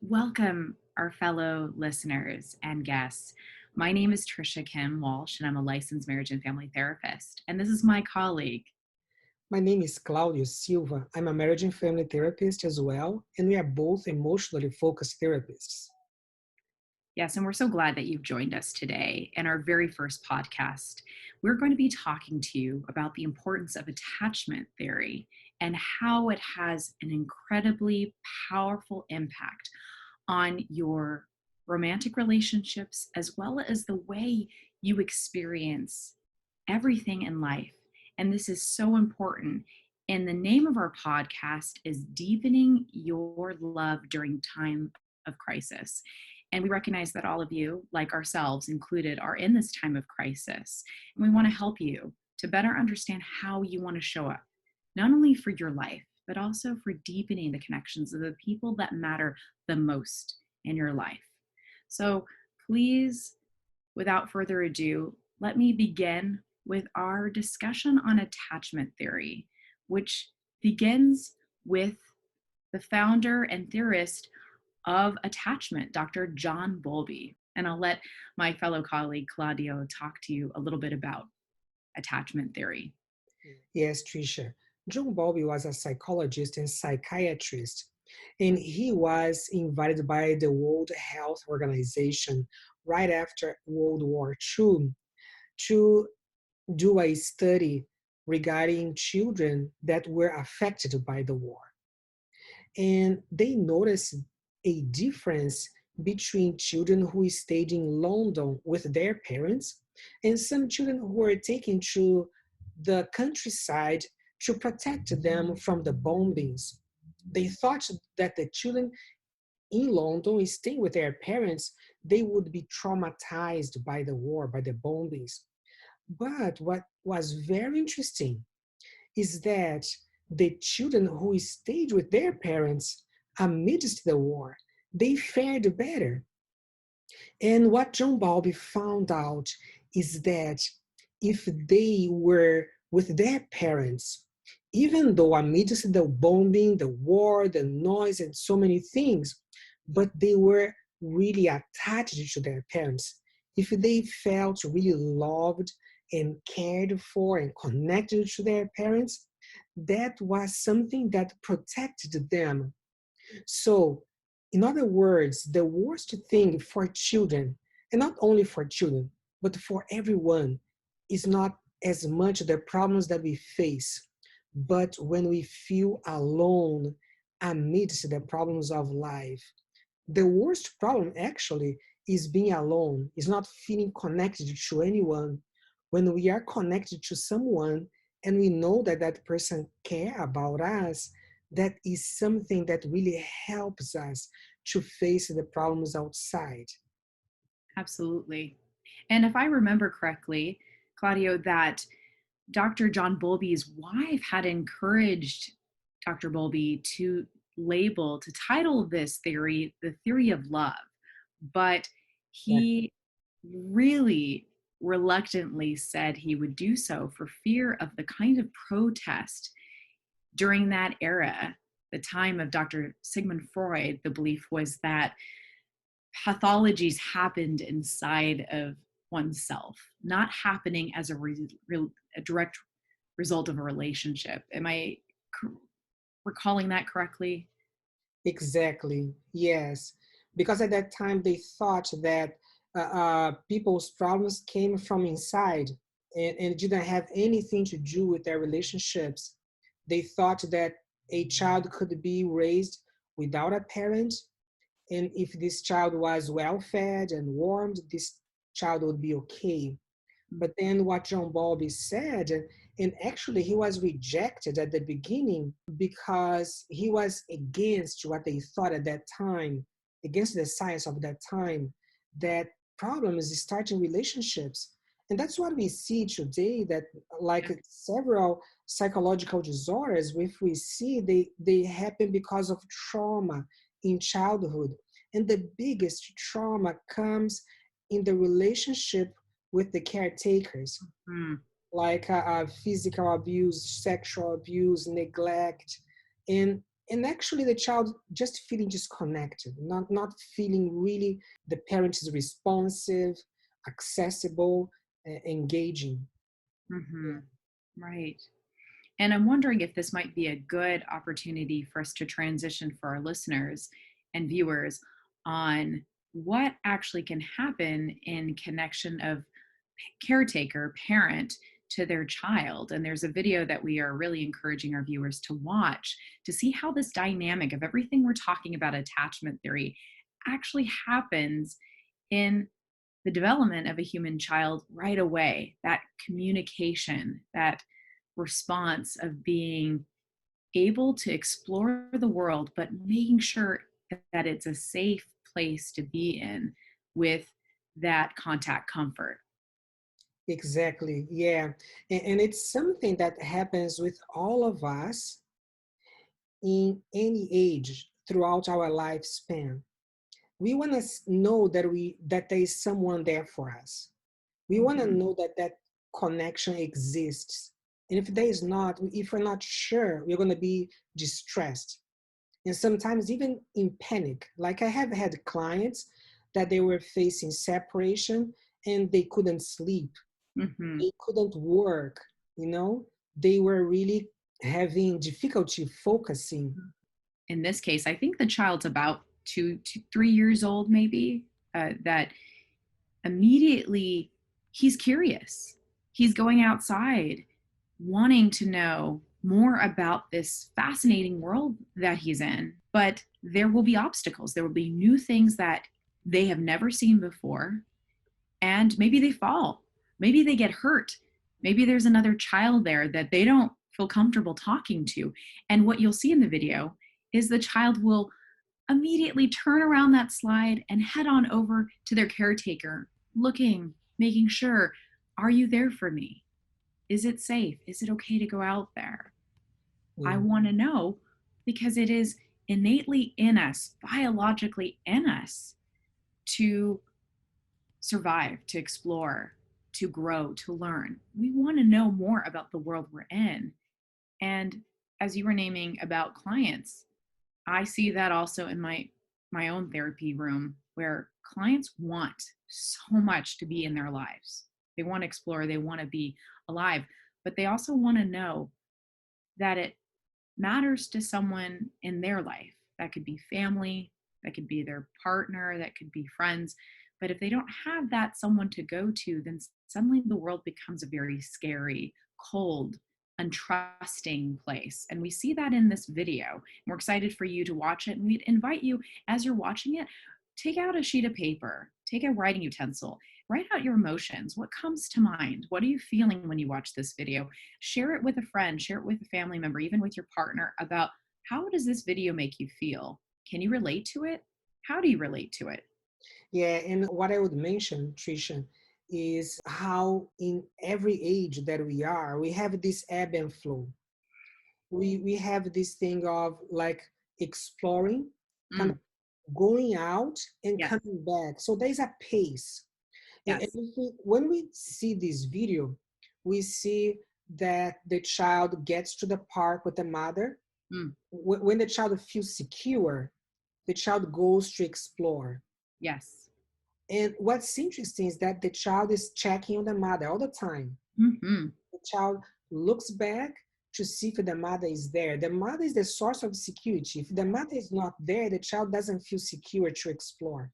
Welcome, our fellow listeners and guests. My name is Trisha Kim Walsh, and I'm a licensed marriage and family therapist. And this is my colleague. My name is Claudio Silva. I'm a marriage and family therapist as well, and we are both emotionally focused therapists. Yes, and we're so glad that you've joined us today in our very first podcast. We're going to be talking to you about the importance of attachment theory and how it has an incredibly powerful impact on your romantic relationships as well as the way you experience everything in life. And this is so important. And the name of our podcast is Deepening Your Love During Time of Crisis. And we recognize that all of you, like ourselves included, are in this time of crisis. And we want to help you to better understand how you want to show up, not only for your life, but also for deepening the connections of the people that matter the most in your life. So please, without further ado, let me begin with our discussion on attachment theory, which begins with the founder and theorist of attachment, Dr. John Bowlby. And I'll let my fellow colleague Claudio talk to you a little bit about attachment theory. Yes, Tricia. John Bowlby was a psychologist and psychiatrist, and he was invited by the World Health Organization right after World War II to do a study regarding children that were affected by the war. And they noticed a difference between children who stayed in London with their parents and some children who were taken to the countryside to protect them from the bombings. They thought that the children in London staying with their parents, they would be traumatized by the war, by the bombings. But what was very interesting is that the children who stayed with their parents amidst the war, they fared better. And what John Bowlby found out is that if they were with their parents, even though amidst the bombing, the war, the noise, and so many things, but they were really attached to their parents, if they felt really loved and cared for and connected to their parents, that was something that protected them. So, in other words, the worst thing for children, and not only for children, but for everyone, is not as much the problems that we face, but when we feel alone amidst the problems of life. The worst problem actually is being alone, is not feeling connected to anyone. When we are connected to someone and we know that that person care about us, that is something that really helps us to face the problems outside. Absolutely. And if I remember correctly, Claudio, that Dr. John Bowlby's wife had encouraged Dr. Bowlby to title this theory, the theory of love. But he really reluctantly said he would do so for fear of the kind of protest during that era, the time of Dr. Sigmund Freud. The belief was that pathologies happened inside of oneself, not happening as a direct result of a relationship. Am I recalling that correctly? Exactly, yes. Because at that time they thought that people's problems came from inside and didn't have anything to do with their relationships. They thought that a child could be raised without a parent, and if this child was well fed and warmed, this child would be okay. But then what John Bowlby said, and actually he was rejected at the beginning because he was against what they thought at that time, against the science of that time, that problems is starting relationships. And that's what we see today, that like several psychological disorders, if we see they happen because of trauma in childhood. And the biggest trauma comes in the relationship with the caretakers, Mm, like physical abuse, sexual abuse, neglect. And And actually the child just feeling disconnected, not feeling really the parent is responsive, accessible, engaging. Hmm. Yeah. Right. And I'm wondering if this might be a good opportunity for us to transition for our listeners and viewers on what actually can happen in connection of caretaker, parent to their child. And there's a video that we are really encouraging our viewers to watch to see how this dynamic of everything we're talking about attachment theory actually happens in the development of a human child right away. That communication, that response of being able to explore the world, but making sure that it's a safe place to be in with that contact comfort. Exactly. Yeah. And it's something that happens with all of us in any age throughout our lifespan. We want to know that there is someone there for us. We want to Mhm. know that that connection exists. And if there is not, if we're not sure, we're going to be distressed and sometimes even in panic. Like I have had clients that they were facing separation and they couldn't sleep, Mhm. they couldn't work, you know, they were really having difficulty focusing. In this case, I think the child's about 3 years old, maybe, that immediately he's curious. He's going outside, wanting to know more about this fascinating world that he's in. But there will be obstacles, there will be new things that they have never seen before. And maybe they fall, maybe they get hurt, maybe there's another child there that they don't feel comfortable talking to. And what you'll see in the video is the child will immediately turn around that slide and head on over to their caretaker, looking, making sure, are you there for me? Is it safe? Is it okay to go out there? I Yeah. want to know because it is innately in us, biologically in us, to survive, to explore, to grow, to learn. We want to know more about the world we're in. And as you were naming about clients, I see that also in my own therapy room where clients want so much to be in their lives. They want to explore, they want to be alive, but they also want to know that it matters to someone in their life. That could be family, that could be their partner, that could be friends. But if they don't have that someone to go to, then suddenly the world becomes a very scary, cold, untrusting place. And we see that in this video. We're excited for you to watch it. And we'd invite you, as you're watching it, take out a sheet of paper, take a writing utensil, write out your emotions. What comes to mind? What are you feeling when you watch this video? Share it with a friend, share it with a family member, even with your partner about how does this video make you feel? Can you relate to it? How do you relate to it? Yeah, and what I would mention, Trisha, is how in every age that we are, we have this ebb and flow. We have this thing of like exploring, kind of Mm, going out and yes, coming back. So there's a pace. And yes. when we see this video, we see that the child gets to the park with the mother. Mm, When the child feels secure, the child goes to explore. yes. And what's interesting is that the child is checking on the mother all the time. Mm-hmm. The child looks back to see if the mother is there. The mother is the source of security. If the mother is not there, the child doesn't feel secure to explore.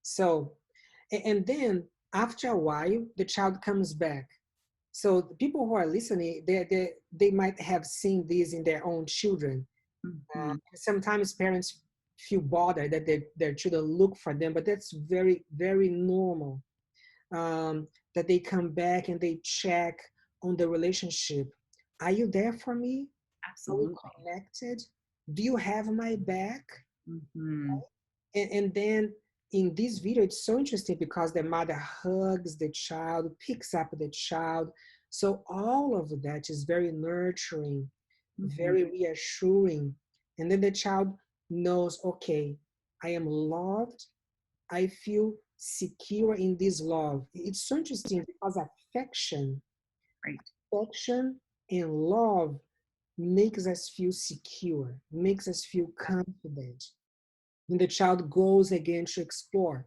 So, and then after a while, the child comes back. So the people who are listening, they might have seen this in their own children. Mm-hmm. Sometimes parents feel bothered that their children look for them, but that's very, very normal. That they come back and they check on the relationship. Are you there for me? Are we Absolutely. connected? Do you have my back? Mm-hmm. And then in this video, it's so interesting because the mother hugs the child, picks up the child. So all of that is very nurturing, Mm-hmm. very reassuring. And then the child knows, okay, I am loved. I feel secure in this love. It's so interesting because affection, Right. affection and love makes us feel secure, makes us feel confident. And the child goes again to explore.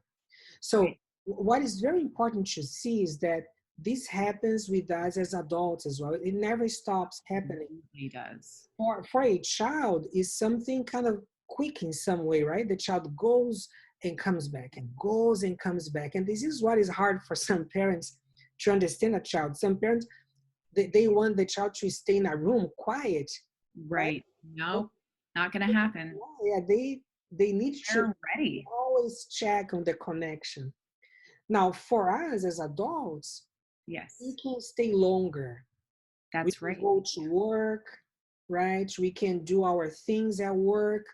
So, Right. what is very important to see is that this happens with us as adults as well. It never stops happening. Absolutely does. For a child, is something kind of quick in some way, right? The child goes and comes back and goes and comes back. And this is what is hard for some parents to understand a child. Some parents, they want the child to stay in a room quiet, right? Right. But No, not going to happen. yeah, they need to They're ready. always check on the connection. Now, for us as adults, we Yes, can stay longer. We that's can right. go to work, right? We can do our things at work.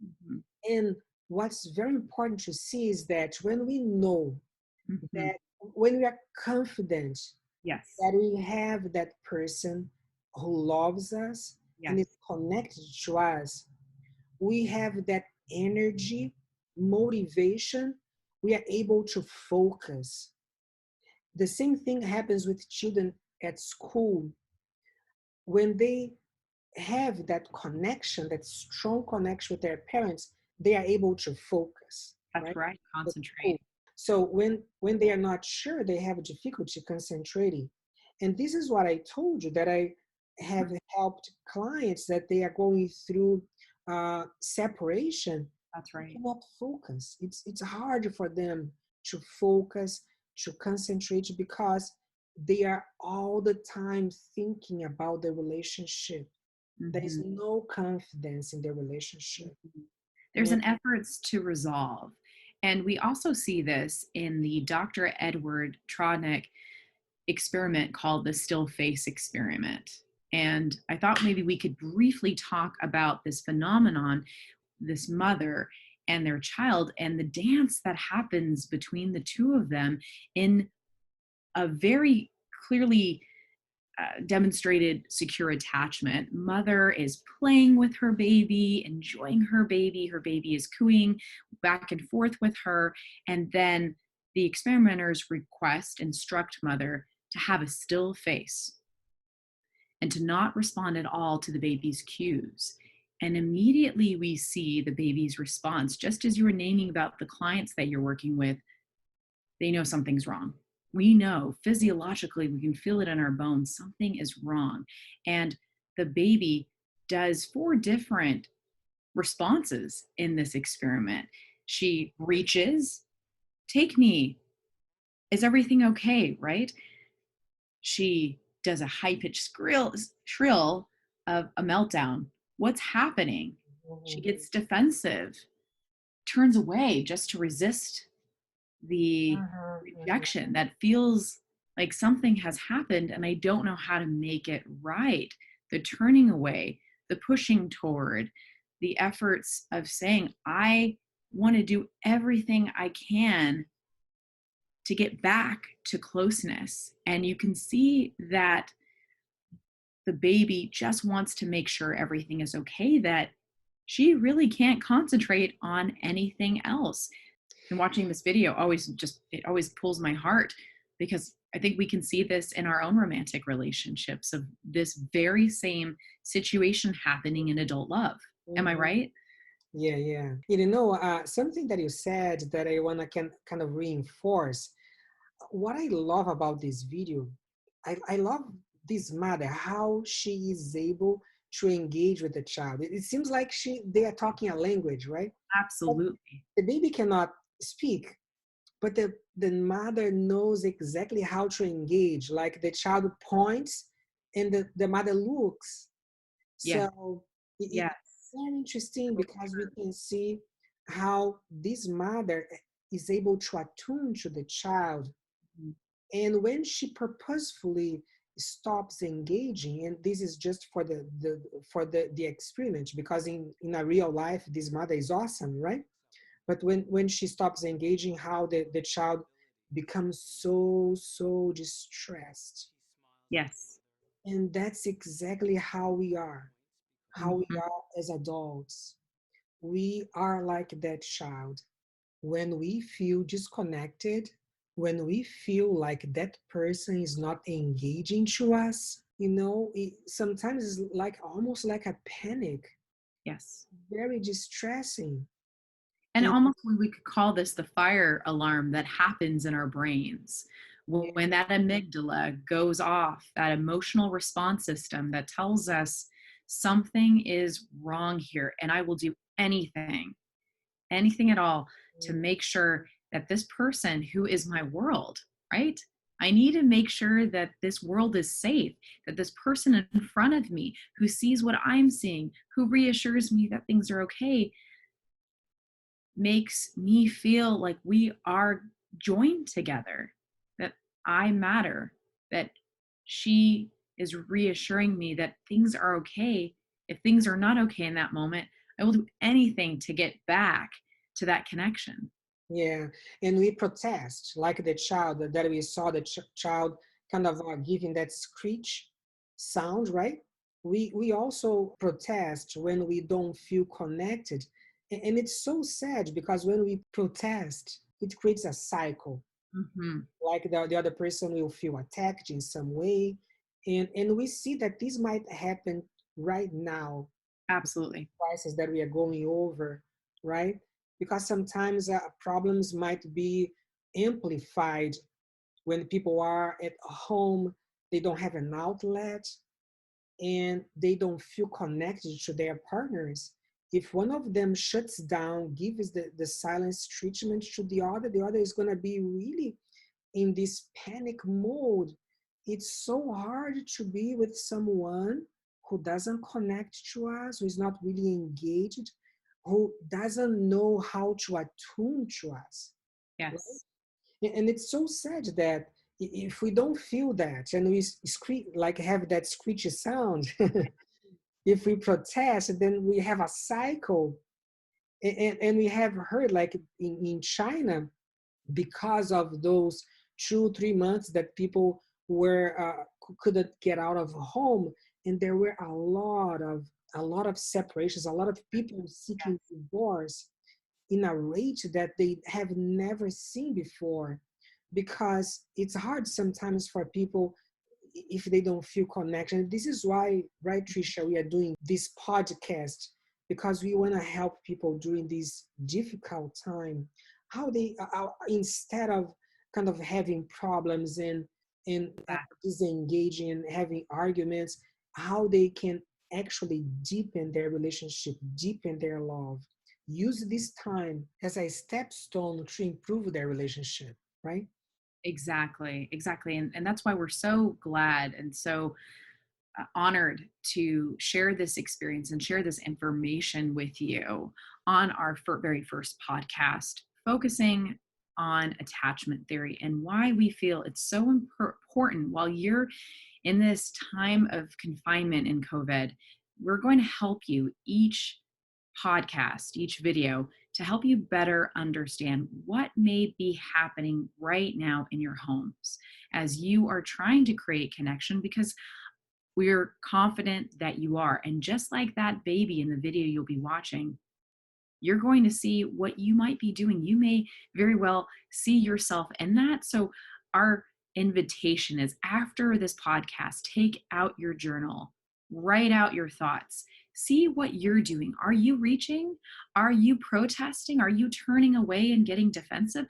Mhm. And what's very important to see is that when we know Mhm. that, when we are confident Yes, that we have that person who loves us and yes, is connected to us, we have that energy, motivation, we are able to focus. The same thing happens with children at school. When they have that connection, that strong connection with their parents, they are able to focus, that's right? right. At school. Concentrate. So when they are not sure, they have difficulty concentrating. And this is what I told you, that I have helped clients that they are going through separation. That's They right. cannot focus. It's hard for them to focus, to concentrate, because they are all the time thinking about the relationship. There is Mhm. no confidence in the relationship. Mhm. There's And an efforts to resolve. And we also see this in the Dr. Edward Trodnick experiment called the still face experiment. And I thought maybe we could briefly talk about this phenomenon, this mother and their child, and the dance that happens between the two of them in a very clearly demonstrated secure attachment. Mother is playing with her baby, enjoying her baby. Her baby is cooing back and forth with her. And then the experimenters instruct mother to have a still face and to not respond at all to the baby's cues. And immediately we see the baby's response, just as you were naming about the clients that you're working with, they know something's wrong. We know physiologically, we can feel it in our bones, something is wrong. And the baby does four different responses in this experiment. She reaches, take me, is everything okay, right? She does a high pitched shrill of a meltdown. What's happening? She mhm, gets defensive, turns away just to resist the mhm, mhm. rejection that feels like something has happened and I don't know how to make it right. The turning away, the pushing toward, the efforts of saying, I want to do everything I can to get back to closeness. And you can see that the baby just wants to make sure everything is okay, that she really can't concentrate on anything else. And watching this video always just, it always pulls my heart because I think we can see this in our own romantic relationships of this very same situation happening in adult love. Am I Mhm. right? Yeah, yeah. Something that you said that I want to can kind of reinforce. What I love about this video, I love this mother, how she is able to engage with the child. It seems like they are talking a language, right? But Absolutely. the baby cannot speak, but the mother knows exactly how to engage. Like the child points and the mother looks. Yes. So Yes. it's very interesting because we can see how this mother is able to attune to the child. Mhm. And when she purposefully stops engaging, and this is just for the experiment, because in a real life this mother is awesome, right? But when she stops engaging, how the child becomes so distressed. Yes. And that's exactly how we Mhm. are as adults. We are like that child. When we feel disconnected, when we feel like that person is not engaging to us, sometimes it's like almost like a panic, Yes. very distressing. And And almost we could call this the fire alarm that happens in our brains. yeah, When that amygdala goes off, that emotional response system that tells us something is wrong here, and I will do anything at all to make sure that this person who is my world, right? I need to make sure that this world is safe, that this person in front of me who sees what I'm seeing, who reassures me that things are okay, makes me feel like we are joined together, that I matter, that she is reassuring me that things are okay. If things are not okay in that moment, I will do anything to get back to that connection. yeah, and we protest like the child that we saw the child kind of giving that screech sound, right? We also protest when we don't feel connected, and it's so sad because when we protest, it creates a cycle. Hmm. Like the other person will feel attacked in some way, and we see that this might happen right now, Absolutely. crisis that we are going over, right? Because sometimes problems might be amplified when people are at home, they don't have an outlet, and they don't feel connected to their partners. If one of them shuts down, gives the silence treatment to the other is going to be really in this panic mode. It's so hard to be with someone who doesn't connect to us, who is not really engaged, who doesn't know how to attune to us. Right? Yes. And it's so sad that if we don't feel that and we scream, like have that screechy sound, if we protest, then we have a cycle. And we have heard, like in China, because of those 2 3 months that people were couldn't get out of home, and there were a lot of separations, a lot of people seeking divorce in a rate that they have never seen before, because it's hard sometimes for people if they don't feel connection. This is why, right, Trisha, we are doing this podcast, because we want to help people during this difficult time, how they instead of kind of having problems and disengaging and having arguments, how they can actually deepen their relationship, deepen their love, use this time as a stepstone to improve their relationship, right? Exactly, exactly. And that's why we're so glad and so honored to share this experience and share this information with you on our very first podcast, focusing on attachment theory and why we feel it's so important while you're in this time of confinement in COVID. We're going to help you each podcast, each video, to help you better understand what may be happening right now in your homes as you are trying to create connection, because we're confident that you are. And just like that baby in the video you'll be watching, you're going to see what you might be doing. You may very well see yourself in that. So, our invitation is after this podcast, take out your journal, write out your thoughts, see what you're doing. Are you reaching? Are you protesting? Are you turning away and getting defensive?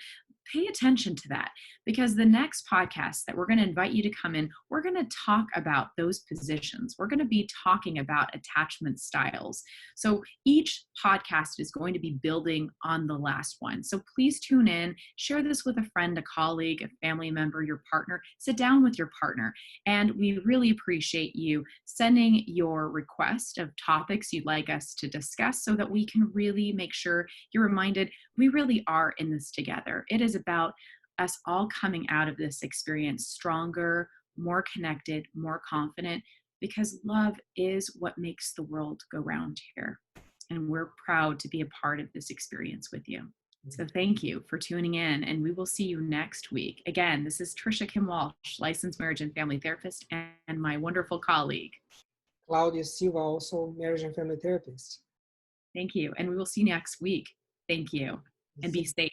Pay attention to that, because the next podcast that we're going to invite you to come in, we're going to talk about those positions. We're going to be talking about attachment styles. So each podcast is going to be building on the last one. So please tune in, share this with a friend, a colleague, a family member, your partner. Sit down with your partner. And we really appreciate you sending your request of topics you'd like us to discuss so that we can really make sure you're reminded we really are in this together. It is about us all coming out of this experience stronger, more connected, more confident, because love is what makes the world go round here. And we're proud to be a part of this experience with you. So thank you for tuning in, and we will see you next week. Again, this is Trisha Kim Walsh, licensed marriage and family therapist, and my wonderful colleague. Claudia Silva, also marriage and family therapist. Thank you. And we will see you next week. Thank you. And be safe.